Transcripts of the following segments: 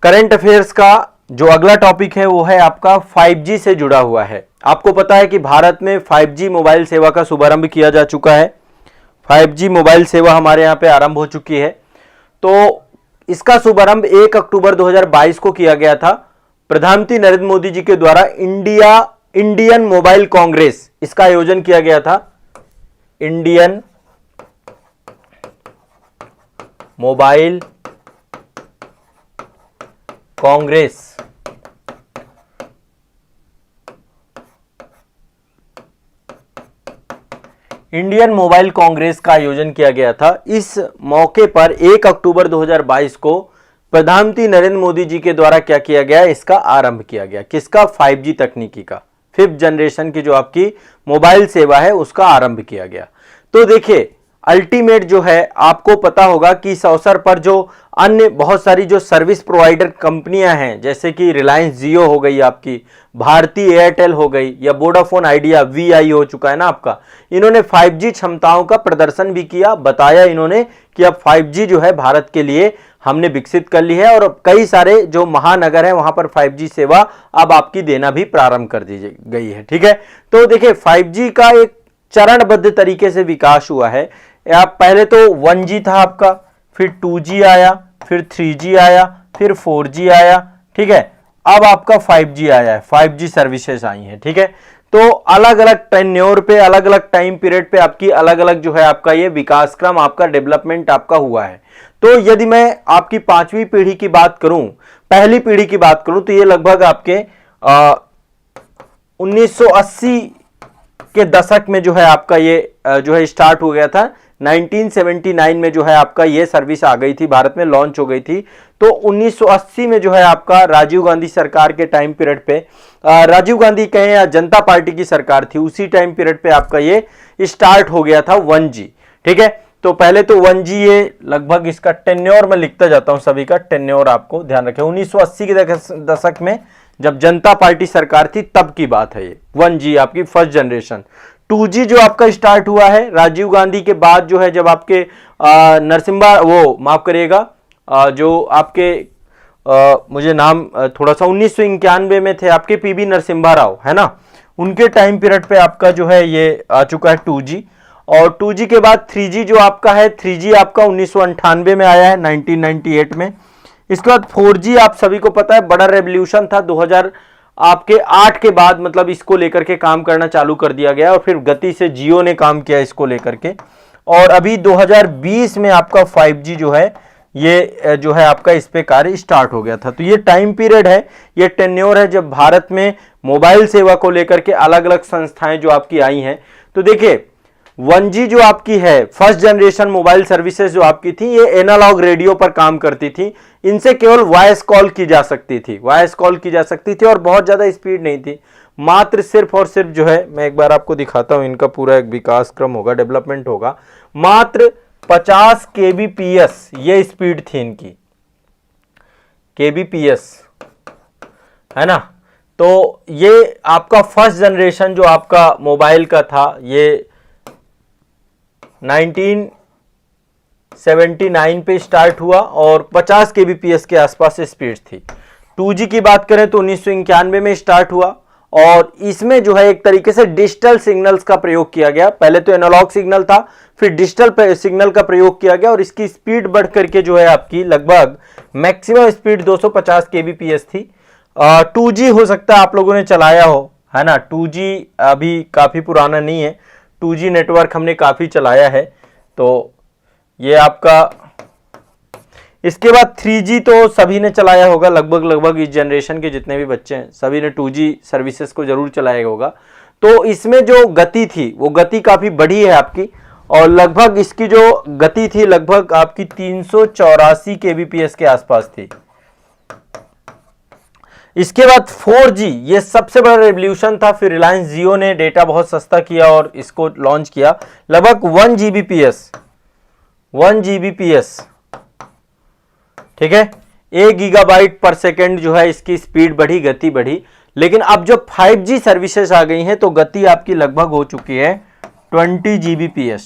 Current affairs का जो अगला टॉपिक है वो है आपका 5G से जुड़ा हुआ है। आपको पता है कि भारत में 5G मोबाइल सेवा का शुभारंभ किया जा चुका है। 5G मोबाइल सेवा हमारे यहाँ पे आरंभ हो चुकी है। तो इसका शुभारंभ 1 अक्टूबर 2022 को किया गया था। प्रधानमंत्री नरेंद्र मोदी जी के द्वारा इंडियन मोबाइल कांग्रेस इसका आयोजन किया गया था। Indian mobile Congress Indian mobile Congress का आयोजन किया गया था। इस मौके पर 1 अक्टूबर 2022 को प्रधानमंत्री नरेंद्र मोदी जी के द्वारा क्या किया गया, इसका आरंभ किया गया। किसका? 5G तकनीकी का, 5th जनरेशन की जो आपकी मोबाइल सेवा है उसका आरंभ किया गया। तो देखिए अल्टीमेट जो है, आपको पता होगा कि इस अवसर पर जो अन्य बहुत सारी जो सर्विस प्रोवाइडर कंपनियां हैं, जैसे कि रिलायंस जियो हो गई, आपकी भारती एयरटेल हो गई, या वोडाफोन आइडिया VI हो चुका है ना आपका, इन्होंने 5G क्षमताओं का प्रदर्शन भी किया। बताया इन्होंने कि अब 5G जो है भारत के लिए हमने विकसित कर ली है और कई सारे जो महानगर है वहां पर 5G सेवा अब आपकी देना भी प्रारंभ कर दी गई है। ठीक है, तो देखिए 5G का एक चरणबद्ध तरीके से विकास हुआ है। आप पहले तो 1G था आपका, फिर 2G आया, फिर 3G आया, फिर 4G आया। ठीक है, अब आपका 5G आया है, 5G सर्विसेज आई हैं। ठीक है, तो अलग अलग टेन्योर पे, अलग अलग टाइम पीरियड पे आपकी अलग अलग जो है आपका ये विकास क्रम, आपका डेवलपमेंट आपका हुआ है। तो यदि मैं आपकी 5वीं पीढ़ी की बात करूं, पहली पीढ़ी की बात करूं, तो ये लगभग आपके 1980 के दशक में जो है आपका ये जो है स्टार्ट हो गया था। 1979 में जो है आपका ये सर्विस आ गई थी, भारत में लॉन्च हो गई थी। तो 1980 में जो है आपका राजीव गांधी सरकार के टाइम पीरियड पे, राजीव गांधी कहें या जनता पार्टी की सरकार थी, उसी टाइम पीरियड पे आपका ये स्टार्ट हो गया था 1G। ठीक है, तो पहले तो 1G ये लगभग इसका टेन्योर में लिखता जाता हूं, सभी का टेन्योर आपको ध्यान रखें। 1980 के दशक में जब जनता पार्टी सरकार थी तब की बात है ये 1G आपकी फर्स्ट जनरेशन। 2G जो आपका स्टार्ट हुआ है राजीव गांधी के बाद, जो है जब आपके नरसिम्हा, वो माफ करिएगा, जो आपके मुझे नाम थोड़ा सा 1991 में थे आपके PV नरसिम्हा राव, है ना, उनके टाइम पीरियड पे आपका जो है ये आ चुका है 2G। और 2G के बाद 3G जो आपका है, 3G आपका 1998 में आया है, 1998 में। इसके बाद 4G आप सभी को पता है बड़ा रेवोल्यूशन था 2008 के बाद, मतलब इसको लेकर के काम करना चालू कर दिया गया और फिर गति से जियो ने काम किया इसको लेकर के। और अभी 2020 में आपका 5G जो है ये जो है आपका इस पे कार्य स्टार्ट हो गया था। तो ये टाइम पीरियड है, ये टेन्योर है जब भारत में मोबाइल सेवा को लेकर के अलग अलग संस्थाएं जो आपकी आई हैं। तो देखिए 1G जो आपकी है, फर्स्ट जनरेशन मोबाइल सर्विसेज जो आपकी थी, ये एनालॉग रेडियो पर काम करती थी। इनसे केवल वॉइस कॉल की जा सकती थी, वॉइस कॉल की जा सकती थी और बहुत ज्यादा स्पीड नहीं थी। मात्र सिर्फ और सिर्फ जो है, मैं एक बार आपको दिखाता हूं, इनका पूरा एक विकास क्रम होगा, डेवलपमेंट होगा। मात्र 50 kbps ये स्पीड थी इनकी, kbps, है ना। तो ये आपका फर्स्ट जनरेशन जो आपका मोबाइल का था, ये 1979 पे स्टार्ट हुआ और 50 kbps के आसपास स्पीड थी। 2G की बात करें तो 1991 में स्टार्ट हुआ और इसमें जो है एक तरीके से डिजिटल सिग्नल्स का प्रयोग किया गया। पहले तो एनालॉग सिग्नल था, फिर डिजिटल सिग्नल का प्रयोग किया गया और इसकी स्पीड बढ़ करके जो है आपकी लगभग मैक्सिमम स्पीड 250 kbps थी। 2G हो सकता है आप लोगों ने चलाया हो, है ना। 2G अभी काफी पुराना नहीं है, 2G नेटवर्क हमने काफी चलाया है। तो ये आपका, इसके बाद 3G तो सभी ने चलाया होगा, लगभग इस जनरेशन के जितने भी बच्चे हैं सभी ने 2G सर्विसेज को जरूर चलाया होगा। तो इसमें जो गति थी वो गति काफी बढ़ी है आपकी, और लगभग इसकी जो गति थी लगभग आपकी 384 kbps के आसपास थी। इसके बाद 4G ये सबसे बड़ा रेवोल्यूशन था। फिर रिलायंस जियो ने डेटा बहुत सस्ता किया और इसको लॉन्च किया, लगभग 1 Gbps, ठीक है, 1 गीगाबाइट पर सेकेंड जो है इसकी स्पीड बढ़ी, गति बढ़ी। लेकिन अब जो 5G सर्विसेज आ गई हैं तो गति आपकी लगभग हो चुकी है 20 Gbps।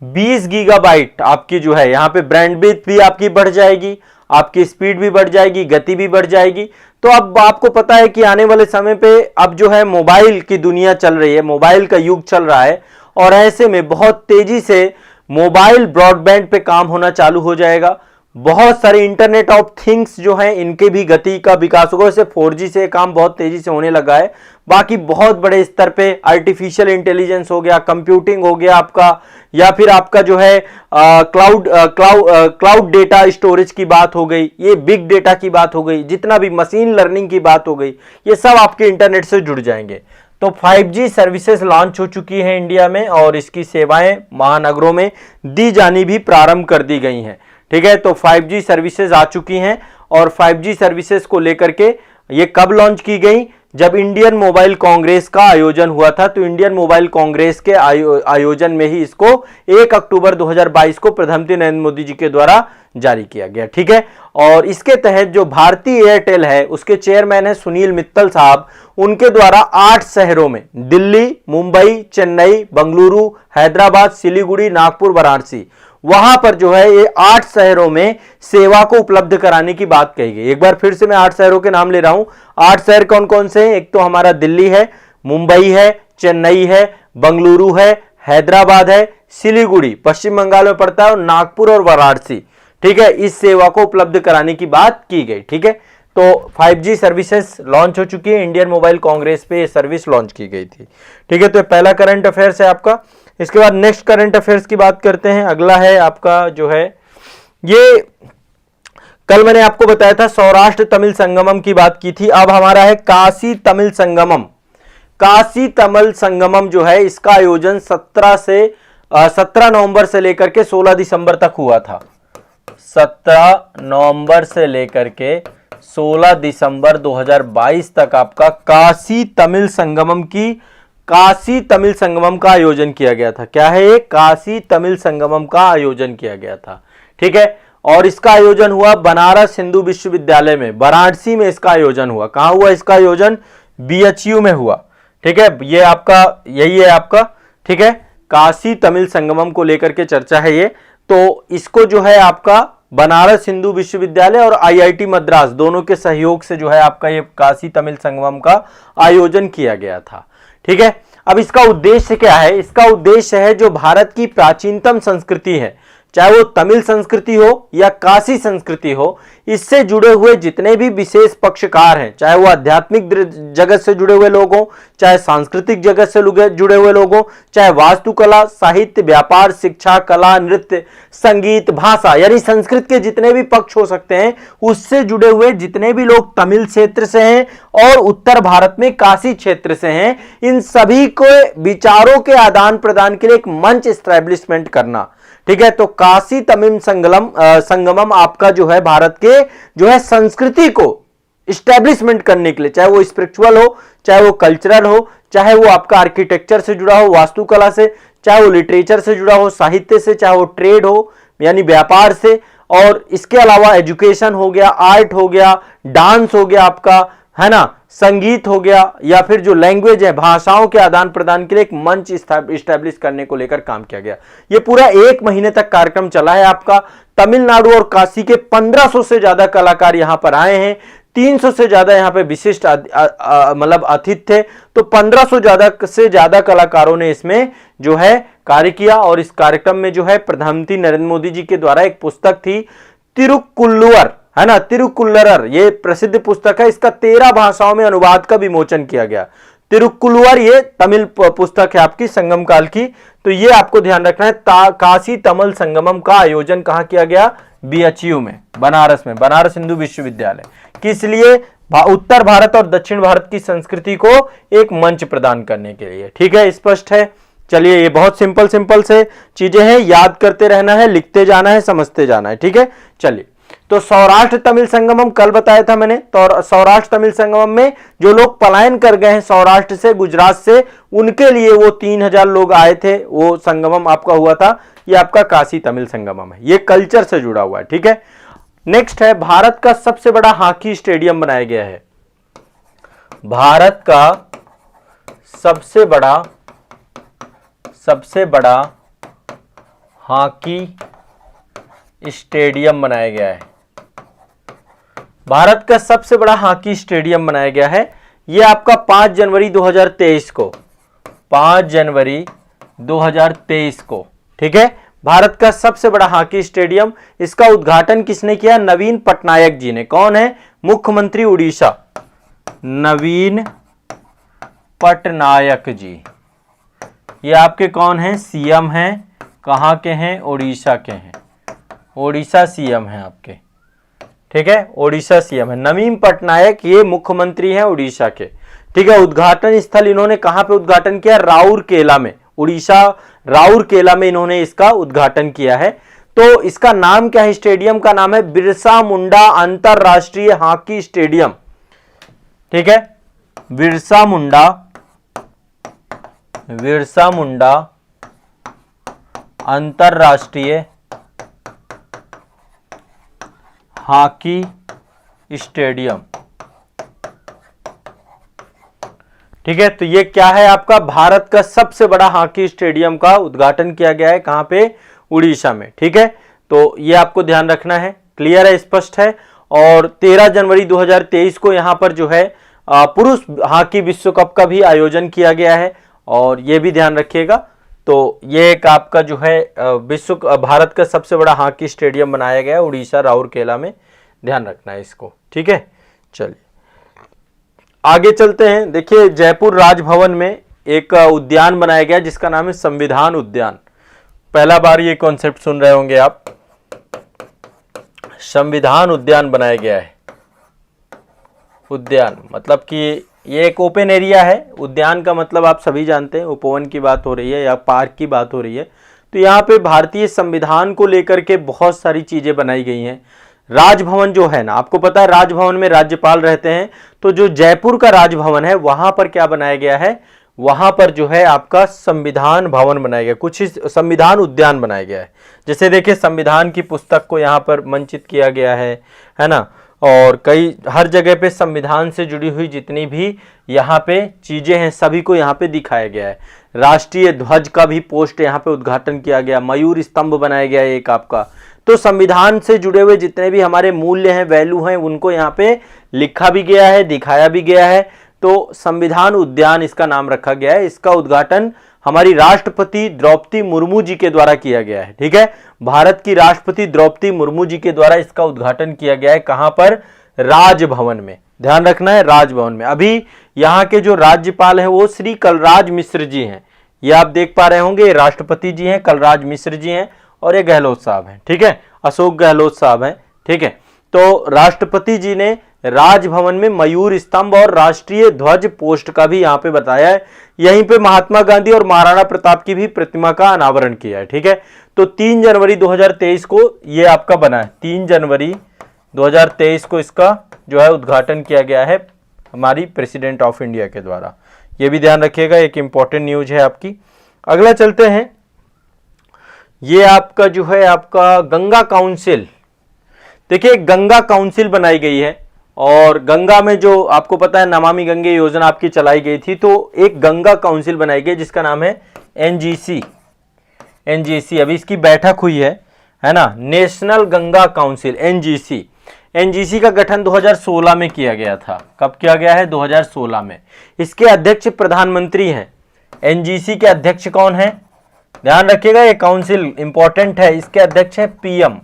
20 गीगाबाइट आपकी जो है यहाँ पे बैंडविड्थ भी आपकी बढ़ जाएगी, आपकी स्पीड भी बढ़ जाएगी, गति भी बढ़ जाएगी। तो अब आपको पता है कि आने वाले समय पे अब जो है मोबाइल की दुनिया चल रही है, मोबाइल का युग चल रहा है, और ऐसे में बहुत तेजी से मोबाइल ब्रॉडबैंड पे काम होना चालू हो जाएगा। बहुत सारे इंटरनेट ऑफ थिंग्स जो है इनके भी गति का विकास होगा। जैसे 4G से काम बहुत तेजी से होने लगा है। बाकी बहुत बड़े स्तर पे आर्टिफिशियल इंटेलिजेंस हो गया, कंप्यूटिंग हो गया आपका, या फिर आपका जो है क्लाउड डेटा स्टोरेज की बात हो गई, ये बिग डेटा की बात हो गई, जितना भी मशीन लर्निंग की बात हो गई, ये सब आपके इंटरनेट से जुड़ जाएंगे। तो 5G सर्विसेज लॉन्च हो चुकी है इंडिया में, और इसकी सेवाएं महानगरों में दी जानी भी प्रारंभ कर दी गई हैं। ठीक है, तो 5G सर्विसेज आ चुकी हैं, और 5G सर्विसेज को लेकर के ये कब लॉन्च की गई, जब इंडियन मोबाइल कांग्रेस का आयोजन हुआ था। तो इंडियन मोबाइल कांग्रेस के आयोजन में ही इसको 1 अक्टूबर 2022 को प्रधानमंत्री नरेंद्र मोदी जी के द्वारा जारी किया गया। ठीक है, और इसके तहत जो भारतीय एयरटेल है उसके चेयरमैन है सुनील मित्तल साहब, उनके द्वारा 8 शहरों में, दिल्ली, मुंबई, चेन्नई, बेंगलुरु, हैदराबाद, सिलीगुड़ी, नागपुर, वाराणसी, वहां पर जो है ये 8 शहरों में सेवा को उपलब्ध कराने की बात कही गई। एक बार फिर से मैं 8 शहरों के नाम ले रहा हूं। 8 शहर कौन कौन से हैं? एक तो हमारा दिल्ली है, मुंबई है, चेन्नई है, बेंगलुरु है, हैदराबाद है, सिलीगुड़ी पश्चिम बंगाल में पड़ता है, और नागपुर और वाराणसी। ठीक है, इस सेवा को उपलब्ध कराने की बात की गई। ठीक है, तो 5G सर्विसेज लॉन्च हो चुकी है। इंडियन मोबाइल कांग्रेस पे ये सर्विस लॉन्च की गई थी। ठीक है, तो पहला करंट अफेयर्स है आपका। इसके बाद नेक्स्ट करंट अफेयर्स की बात करते हैं। अगला है आपका जो है, ये कल मैंने आपको बताया था सौराष्ट्र तमिल संगमम की बात की थी। अब हमारा है काशी तमिल संगमम। काशी तमिल संगमम जो है इसका आयोजन 17 नवंबर से लेकर के 16 दिसंबर तक हुआ था। 17 नवंबर से लेकर के 16 दिसंबर 2022 तक आपका काशी तमिल संगमम का आयोजन किया गया था। क्या है ये? काशी तमिल संगमम का आयोजन किया गया था। ठीक है, और इसका आयोजन हुआ बनारस हिंदू विश्वविद्यालय में, वाराणसी में इसका आयोजन हुआ। कहां हुआ इसका आयोजन? BHU में हुआ। ठीक है, ये आपका यही है आपका। ठीक है, काशी तमिल संगमम को लेकर के चर्चा है ये। तो इसको जो है आपका बनारस हिंदू विश्वविद्यालय और IIT मद्रास दोनों के सहयोग से जो है आपका ये काशी तमिल संगमम का आयोजन किया गया था। ठीक है, अब इसका उद्देश्य क्या है? इसका उद्देश्य है जो भारत की प्राचीनतम संस्कृति है, चाहे वो तमिल संस्कृति हो या काशी संस्कृति हो, इससे जुड़े हुए जितने भी विशेष पक्षकार हैं, चाहे वो आध्यात्मिक जगत से जुड़े हुए लोग हों, चाहे सांस्कृतिक जगत से जुड़े हुए लोग हों, चाहे वास्तुकला, साहित्य, व्यापार, शिक्षा, कला, नृत्य, संगीत, भाषा, यानी संस्कृत के जितने भी पक्ष हो सकते हैं, उससे जुड़े हुए जितने भी लोग तमिल क्षेत्र से हैं और उत्तर भारत में काशी क्षेत्र से हैं, इन सभी को विचारों के आदान प्रदान के लिए एक मंच एस्टैब्लिशमेंट करना। ठीक है, तो काशी तमिल संगमम आपका जो है भारत के जो है संस्कृति को इस्टेब्लिशमेंट करने के लिए, चाहे वो स्पिरिचुअल हो, चाहे वो कल्चरल हो, चाहे वो आपका आर्किटेक्चर से जुड़ा हो, वास्तुकला से, चाहे वो लिटरेचर से जुड़ा हो, साहित्य से, चाहे वो ट्रेड हो यानी व्यापार से, और इसके अलावा एजुकेशन हो गया, आर्ट हो गया, डांस हो गया आपका, है ना, संगीत हो गया, या फिर जो लैंग्वेज है, भाषाओं के आदान प्रदान के लिए एक मंच इस्टेब्लिश करने को लेकर काम किया गया। ये पूरा 1 महीने तक कार्यक्रम चला है आपका। तमिलनाडु और काशी के 1500 से ज्यादा कलाकार यहां पर आए हैं। 300 से ज्यादा यहां पे विशिष्ट मतलब अतिथि थे। तो 1500 से ज्यादा कलाकारों ने इसमें जो है कार्य किया। और इस कार्यक्रम में जो है प्रधानमंत्री नरेंद्र मोदी जी के द्वारा एक पुस्तक थी तिरुक्कुल्लुवर, है ना, तिरुक्कुल्लर, ये प्रसिद्ध पुस्तक है। इसका 13 भाषाओं में अनुवाद का विमोचन किया गया। तिरुक्कुल्लुवर ये तमिल पुस्तक है आपकी संगम काल की। तो ये आपको ध्यान रखना है। काशी तमिल संगमम का आयोजन कहां किया गया? BHU में, बनारस में, बनारस हिंदू विश्वविद्यालय। किस लिए? उत्तर भारत और दक्षिण भारत की संस्कृति को एक मंच प्रदान करने के लिए। ठीक है, स्पष्ट है। चलिए, ये बहुत सिंपल से चीजें हैं, याद करते रहना है, लिखते जाना है, समझते जाना है। ठीक है, चलिए, तो सौराष्ट्र तमिल संगमम कल बताया था मैंने। तो सौराष्ट्र तमिल संगमम में जो लोग पलायन कर गए हैं सौराष्ट्र से, गुजरात से, उनके लिए वो 3000 लोग आए थे, वो संगमम आपका हुआ था। ये आपका काशी तमिल संगमम है, ये कल्चर से जुड़ा हुआ है। ठीक है, नेक्स्ट है भारत का सबसे बड़ा हॉकी स्टेडियम बनाया गया है। भारत का सबसे बड़ा हॉकी स्टेडियम बनाया गया है। भारत का सबसे बड़ा हॉकी स्टेडियम बनाया गया है। यह आपका 5 जनवरी 2023 को, 5 जनवरी 2023 को, ठीक है, भारत का सबसे बड़ा हॉकी स्टेडियम। इसका उद्घाटन किसने किया? नवीन पटनायक जी ने। कौन है? मुख्यमंत्री उड़ीसा नवीन पटनायक जी। ये आपके कौन हैं? सीएम हैं। कहां के हैं? उड़ीसा के हैं। उड़ीसा सीएम हैं आपके, ठीक है, उड़ीसा सीएम है नवीन पटनायक, ये मुख्यमंत्री हैं उड़ीसा के, ठीक है। उद्घाटन स्थल इन्होंने कहां पे उद्घाटन किया? राउरकेला में, उड़ीसा राउरकेला में इन्होंने इसका उद्घाटन किया है। तो इसका नाम क्या है? स्टेडियम का नाम है बिरसा मुंडा अंतरराष्ट्रीय हॉकी स्टेडियम, ठीक है, बिरसा मुंडा अंतरराष्ट्रीय हॉकी स्टेडियम, ठीक है। तो ये क्या है आपका? भारत का सबसे बड़ा हॉकी स्टेडियम का उद्घाटन किया गया है। कहां पे? उड़ीसा में, ठीक है। तो ये आपको ध्यान रखना है, क्लियर है, स्पष्ट है। और 13 जनवरी 2023 को यहां पर जो है पुरुष हॉकी विश्व कप का भी आयोजन किया गया है, और ये भी ध्यान रखिएगा। तो ये एक आपका जो है भारत का सबसे बड़ा हॉकी स्टेडियम बनाया गया है उड़ीसा राउरकेला में, ध्यान रखना है इसको, ठीक है। चलिए आगे चलते हैं। देखिए जयपुर राजभवन में एक उद्यान बनाया गया जिसका नाम है संविधान उद्यान। पहला बार ये कॉन्सेप्ट सुन रहे होंगे आप, संविधान उद्यान बनाया गया है। उद्यान मतलब कि ये एक ओपन एरिया है। उद्यान का मतलब आप सभी जानते हैं, उपवन की बात हो रही है या पार्क की बात हो रही है। तो यहाँ पे भारतीय संविधान को लेकर के बहुत सारी चीजें बनाई गई हैं। राजभवन जो है ना, आपको पता है राजभवन में राज्यपाल रहते हैं, तो जो जयपुर का राजभवन है वहां पर क्या बनाया गया है? वहां पर जो है आपका संविधान भवन बनाया गया, कुछ संविधान उद्यान बनाया गया है। जैसे देखिए संविधान की पुस्तक को यहाँ पर मंचित किया गया है ना, और कई हर जगह पे संविधान से जुड़ी हुई जितनी भी यहाँ पे चीजें हैं सभी को यहाँ पे दिखाया गया है। राष्ट्रीय ध्वज का भी पोस्ट यहाँ पे उद्घाटन किया गया, मयूर स्तंभ बनाया गया एक आपका। तो संविधान से जुड़े हुए जितने भी हमारे मूल्य हैं, वैल्यू हैं, उनको यहाँ पे लिखा भी गया है, दिखाया भी गया है। तो संविधान उद्यान इसका नाम रखा गया है। इसका उद्घाटन हमारी राष्ट्रपति द्रौपदी मुर्मू जी के द्वारा किया गया है, ठीक है। भारत की राष्ट्रपति द्रौपदी मुर्मू जी के द्वारा इसका उद्घाटन किया गया है। कहां पर? राजभवन में, ध्यान रखना है, राजभवन में। अभी यहाँ के जो राज्यपाल हैं वो श्री कलराज मिश्र जी हैं। ये आप देख पा रहे होंगे, राष्ट्रपति जी हैं, कलराज मिश्र जी हैं, और ये गहलोत साहब हैं, ठीक है, अशोक गहलोत साहब हैं, ठीक है। तो राष्ट्रपति जी ने राजभवन में मयूर स्तंभ और राष्ट्रीय ध्वज पोस्ट का भी यहाँ पे बताया है। यहीं पे महात्मा गांधी और महाराणा प्रताप की भी प्रतिमा का अनावरण किया है, ठीक है। तो 3 जनवरी 2023 को ये आपका बना है। 3 जनवरी 2023 को इसका जो है उद्घाटन किया गया है हमारी प्रेसिडेंट ऑफ इंडिया के द्वारा। ये भी ध्यान रखिएगा, एक इंपॉर्टेंट न्यूज है आपकी। अगला चलते हैं। ये आपका जो है आपका गंगा काउंसिल। देखिए गंगा काउंसिल बनाई गई है, और गंगा में जो आपको पता है नमामि गंगे योजना आपकी चलाई गई थी, तो एक गंगा काउंसिल बनाई गई जिसका नाम है एनजीसी। अभी इसकी बैठक हुई है ना, नेशनल गंगा काउंसिल, एनजीसी का गठन 2016 में किया गया था। कब किया गया है? 2016 में। इसके अध्यक्ष प्रधानमंत्री हैं। एनजीसी के अध्यक्ष कौन है? ध्यान रखिएगा, ये काउंसिल इंपॉर्टेंट है। इसके अध्यक्ष है पीएम,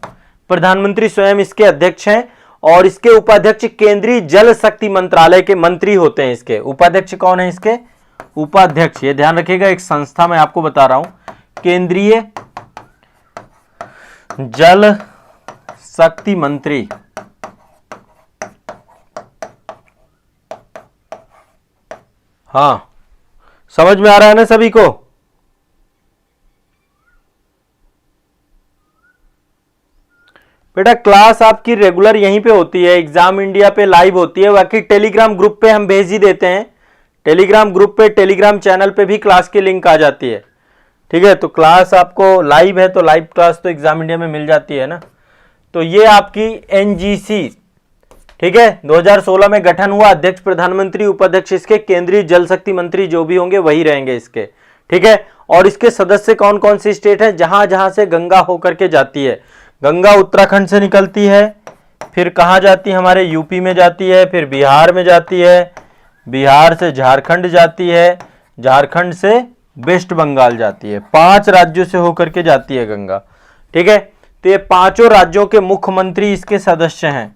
प्रधानमंत्री स्वयं इसके अध्यक्ष हैं, और इसके उपाध्यक्ष केंद्रीय जल शक्ति मंत्रालय के मंत्री होते हैं। इसके उपाध्यक्ष कौन है? इसके उपाध्यक्ष, ये ध्यान रखिएगा, एक संस्था मैं आपको बता रहा हूं, केंद्रीय जल शक्ति मंत्री। हाँ, समझ में आ रहा है ना सभी को? बेटा क्लास आपकी रेगुलर यहीं पे होती है, एग्जाम इंडिया पे लाइव होती है। बाकी टेलीग्राम ग्रुप पे हम भेज ही देते हैं। टेलीग्राम ग्रुप पे, टेलीग्राम चैनल पे भी क्लास की लिंक आ जाती है, ठीक है। तो क्लास आपको लाइव है, तो लाइव क्लास तो एग्जाम इंडिया में मिल जाती है ना। तो ये आपकी एनजीसी, ठीक है, 2016 में गठन हुआ। अध्यक्ष प्रधानमंत्री, उपाध्यक्ष इसके केंद्रीय जल शक्ति मंत्री जो भी होंगे वही रहेंगे इसके, ठीक है। और इसके सदस्य कौन कौन सी स्टेट है, जहां जहां से गंगा होकर के जाती है। गंगा उत्तराखंड से निकलती है, फिर कहां जाती है, हमारे यूपी में जाती है, फिर बिहार में जाती है, बिहार से झारखंड जाती है, झारखंड से वेस्ट बंगाल जाती है। 5 राज्यों से होकर के जाती है गंगा। ठीक है, तो ये 5 राज्यों के मुख्यमंत्री इसके सदस्य हैं,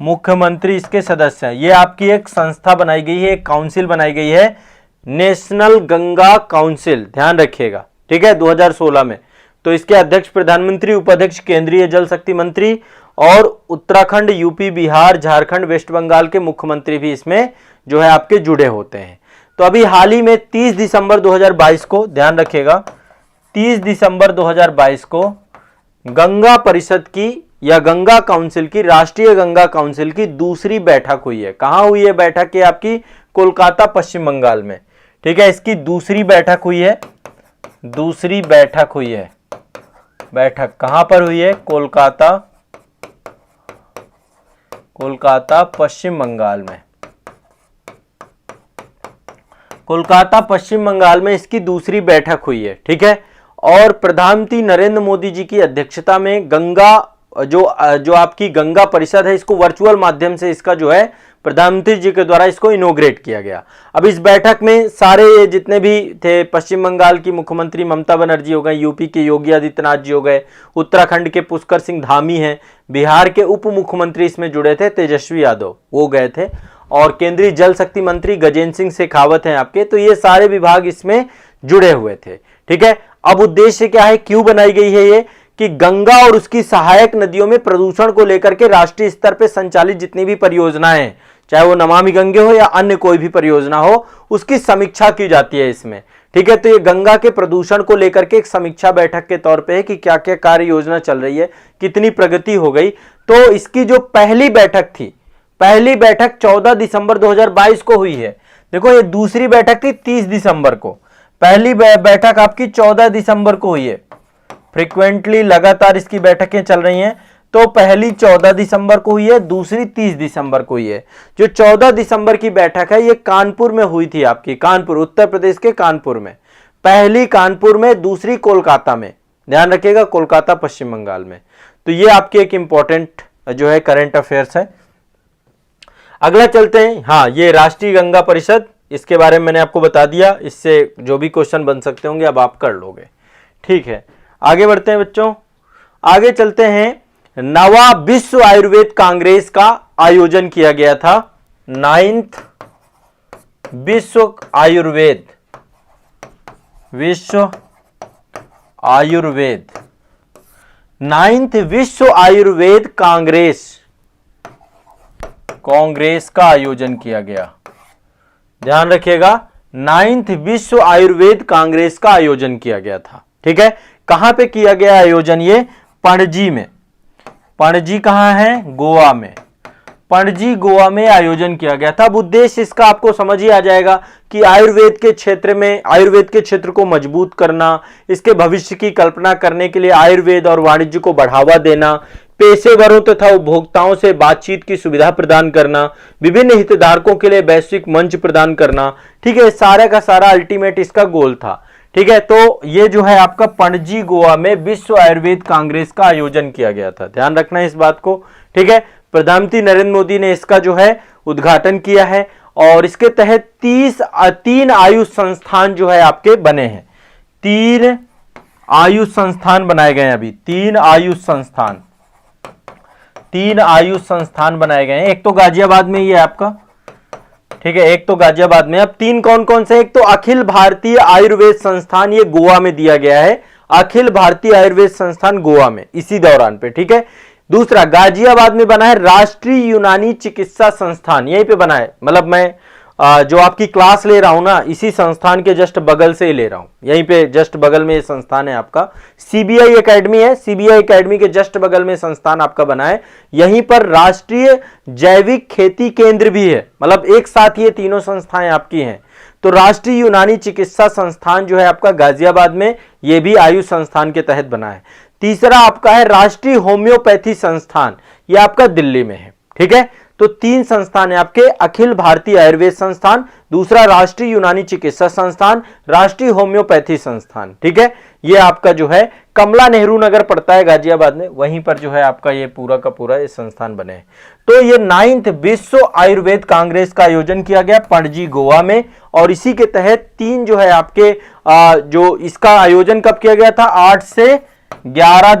मुख्यमंत्री इसके सदस्य हैं। ये आपकी एक संस्था बनाई गई है, एक काउंसिल बनाई गई है, नेशनल गंगा काउंसिल, ध्यान रखिएगा। ठीक है, 2016 में। तो इसके अध्यक्ष प्रधानमंत्री, उपाध्यक्ष केंद्रीय जल शक्ति मंत्री, और उत्तराखंड, यूपी, बिहार, झारखंड, वेस्ट बंगाल के मुख्यमंत्री भी इसमें जो है आपके जुड़े होते हैं। तो अभी हाल ही में 30 दिसंबर 2022 को, ध्यान रखिएगा, 30 दिसंबर 2022 को गंगा परिषद की या गंगा काउंसिल की, राष्ट्रीय गंगा काउंसिल की दूसरी बैठक हुई है। कहां हुई है बैठक? ये आपकी कोलकाता, पश्चिम बंगाल में। ठीक है, इसकी दूसरी बैठक हुई है, दूसरी बैठक हुई है। बैठक कहां पर हुई है? कोलकाता, कोलकाता, पश्चिम बंगाल में। कोलकाता, पश्चिम बंगाल में इसकी दूसरी बैठक हुई है। ठीक है, और प्रधानमंत्री नरेंद्र मोदी जी की अध्यक्षता में गंगा जो आपकी गंगा परिषद है, इसको वर्चुअल माध्यम से इसका जो है प्रधानमंत्री जी के द्वारा इसको इनॉग्रेट किया गया। अब इस बैठक में सारे जितने भी थे, पश्चिम बंगाल की मुख्यमंत्री ममता बनर्जी हो गए, यूपी के योगी आदित्यनाथ जी हो गए, उत्तराखंड के पुष्कर सिंह धामी हैं, बिहार के उप मुख्यमंत्री इसमें जुड़े थे, तेजस्वी यादव वो गए थे, और केंद्रीय जल शक्ति मंत्री गजेंद्र सिंह शेखावत हैं आपके। तो ये सारे विभाग इसमें जुड़े हुए थे। ठीक है, अब उद्देश्य क्या है, क्यों बनाई गई है ये, कि गंगा और उसकी सहायक नदियों में प्रदूषण को लेकर के राष्ट्रीय स्तर पर संचालित जितनी भी परियोजनाएं हैं, चाहे वो नमामि गंगे हो या अन्य कोई भी परियोजना हो, उसकी समीक्षा की जाती है इसमें। ठीक है, तो ये गंगा के प्रदूषण को लेकर के एक समीक्षा बैठक के तौर पे है कि क्या क्या कार्य योजना चल रही है, कितनी प्रगति हो गई। तो इसकी जो पहली बैठक थी, पहली बैठक 14 दिसंबर 2022 को हुई है। देखो, ये दूसरी बैठक थी 30 दिसंबर को, पहली बैठक आपकी 14 दिसंबर को हुई है। फ्रीक्वेंटली लगातार इसकी बैठकें चल रही हैं। तो पहली 14 दिसंबर को हुई है, दूसरी 30 दिसंबर को हुई है। जो 14 दिसंबर की बैठक है ये कानपुर में हुई थी आपकी, कानपुर, उत्तर प्रदेश के कानपुर में। पहली कानपुर में, दूसरी कोलकाता में, ध्यान रखिएगा, कोलकाता, पश्चिम बंगाल में। तो ये आपकी एक इंपॉर्टेंट जो है करंट अफेयर्स है। अगला चलते हैं। हाँ, ये राष्ट्रीय गंगा परिषद, इसके बारे में मैंने आपको बता दिया, इससे जो भी क्वेश्चन बन सकते होंगे अब आप कर लोगे। ठीक है, आगे बढ़ते हैं बच्चों, आगे चलते हैं। नवा विश्व आयुर्वेद कांग्रेस का आयोजन किया गया था। 9th विश्व आयुर्वेद विश्व आयुर्वेद 9th विश्व आयुर्वेद कांग्रेस का आयोजन किया गया। ध्यान रखिएगा, 9th विश्व आयुर्वेद कांग्रेस का आयोजन किया गया था। ठीक है, कहां पे किया गया आयोजन? ये पणजी में। पणजी कहां है? गोवा में। पणजी, गोवा में आयोजन किया गया था। अब उद्देश्य इसका आपको समझ ही आ जाएगा कि आयुर्वेद के क्षेत्र में, आयुर्वेद के क्षेत्र को मजबूत करना, इसके भविष्य की कल्पना करने के लिए आयुर्वेद और वाणिज्य को बढ़ावा देना, पेशेवरों तथा उपभोक्ताओं से बातचीत की सुविधा प्रदान करना, विभिन्न हितधारकों के लिए वैश्विक मंच प्रदान करना। ठीक है, सारा का सारा अल्टीमेट इसका गोल था। ठीक है, तो ये जो है आपका पणजी, गोवा में विश्व आयुर्वेद कांग्रेस का आयोजन किया गया था। ध्यान रखना है इस बात को। ठीक है, प्रधानमंत्री नरेंद्र मोदी ने इसका जो है उद्घाटन किया है, और इसके तहत 3 आयुष संस्थान जो है आपके बने हैं। 3 आयुष संस्थान बनाए गए हैं अभी, 3 आयुष संस्थान बनाए गए हैं। एक तो गाजियाबाद में ही है आपका। ठीक है, एक तो गाजियाबाद में। अब 3 कौन कौन से? एक तो अखिल भारतीय आयुर्वेद संस्थान, ये गोवा में दिया गया है, अखिल भारतीय आयुर्वेद संस्थान गोवा में, इसी दौरान पे। ठीक है, दूसरा गाजियाबाद में बना है राष्ट्रीय यूनानी चिकित्सा संस्थान, यहीं पे बना है। मतलब मैं जो आपकी क्लास ले रहा हूं ना, इसी संस्थान के जस्ट बगल से ही ले रहा हूं, यहीं पे जस्ट बगल में ये संस्थान है आपका। सीबीआई एकेडमी है, सीबीआई एकेडमी के जस्ट बगल में संस्थान आपका बना है। यहीं पर राष्ट्रीय जैविक खेती केंद्र भी है। मतलब एक साथ ये तीनों संस्थाएं आपकी हैं। तो राष्ट्रीय यूनानी चिकित्सा संस्थान जो है आपका गाजियाबाद में, ये भी आयुष संस्थान के तहत बना है। तीसरा आपका है राष्ट्रीय होम्योपैथी संस्थान, ये आपका दिल्ली में है। ठीक है, तो 3 संस्थान है आपके, अखिल भारतीय आयुर्वेद संस्थान, दूसरा राष्ट्रीय यूनानी चिकित्सा संस्थान, राष्ट्रीय होम्योपैथी संस्थान। ठीक है, ये आपका जो है कमला नेहरू नगर पड़ता है गाजियाबाद में, वहीं पर जो है आपका ये पूरा का पूरा ये संस्थान बने हैं। तो ये 9th विश्व आयुर्वेद कांग्रेस का आयोजन किया गया पणजी गोवा में, और इसी के तहत 3 जो है आपके जो इसका आयोजन कब किया गया था, 8 से 11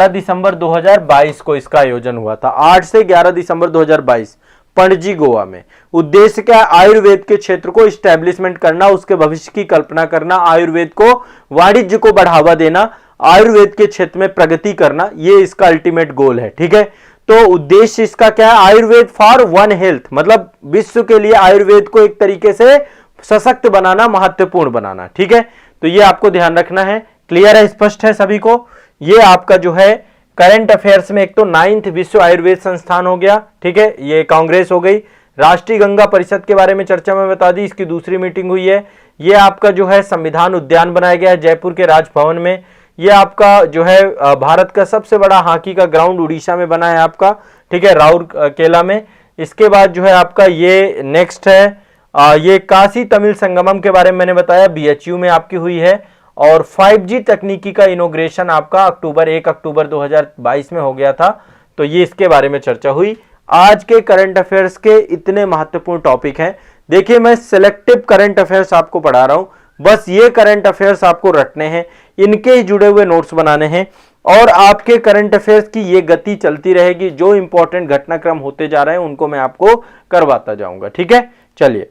दिसंबर 2022 को इसका आयोजन हुआ था। 8 से 11 दिसंबर 2022 पणजी गोवा में। उद्देश्य क्या है, आयुर्वेद के क्षेत्र को इस्टेब्लिशमेंट करना, उसके भविष्य की कल्पना करना, आयुर्वेद को वाणिज्य को बढ़ावा देना, आयुर्वेद के क्षेत्र में प्रगति करना, ये इसका अल्टीमेट गोल है। ठीक है, तो उद्देश्य इसका क्या है, आयुर्वेद फॉर वन हेल्थ, मतलब विश्व के लिए आयुर्वेद को एक तरीके से सशक्त बनाना, महत्वपूर्ण बनाना। ठीक है, तो ये आपको ध्यान रखना है। क्लियर है, स्पष्ट है सभी को। ये आपका जो है करंट अफेयर्स में एक तो 9th विश्व आयुर्वेद संस्थान हो गया, ठीक है, ये कांग्रेस हो गई। राष्ट्रीय गंगा परिषद के बारे में चर्चा में बता दी, इसकी दूसरी मीटिंग हुई है। ये आपका जो है संविधान उद्यान बनाया गया है जयपुर के राजभवन में। ये आपका जो है भारत का सबसे बड़ा हॉकी का ग्राउंड उड़ीसा में बना है आपका, ठीक है, राउरकेला में। इसके बाद जो है आपका ये नेक्स्ट है, ये काशी तमिल संगमम के बारे में मैंने बताया, BHU में आपकी हुई है। और 5G तकनीकी का इनोग्रेशन आपका 1 अक्टूबर 2022 में हो गया था, तो ये इसके बारे में चर्चा हुई। आज के करंट अफेयर्स के इतने महत्वपूर्ण टॉपिक हैं। देखिए, मैं सिलेक्टिव करंट अफेयर्स आपको पढ़ा रहा हूं, बस ये करंट अफेयर्स आपको रटने हैं, इनके ही जुड़े हुए नोट्स बनाने हैं, और आपके करंट अफेयर्स की ये गति चलती रहेगी। जो इंपॉर्टेंट घटनाक्रम होते जा रहे हैं उनको मैं आपको करवाता जाऊंगा। ठीक है, चलिए।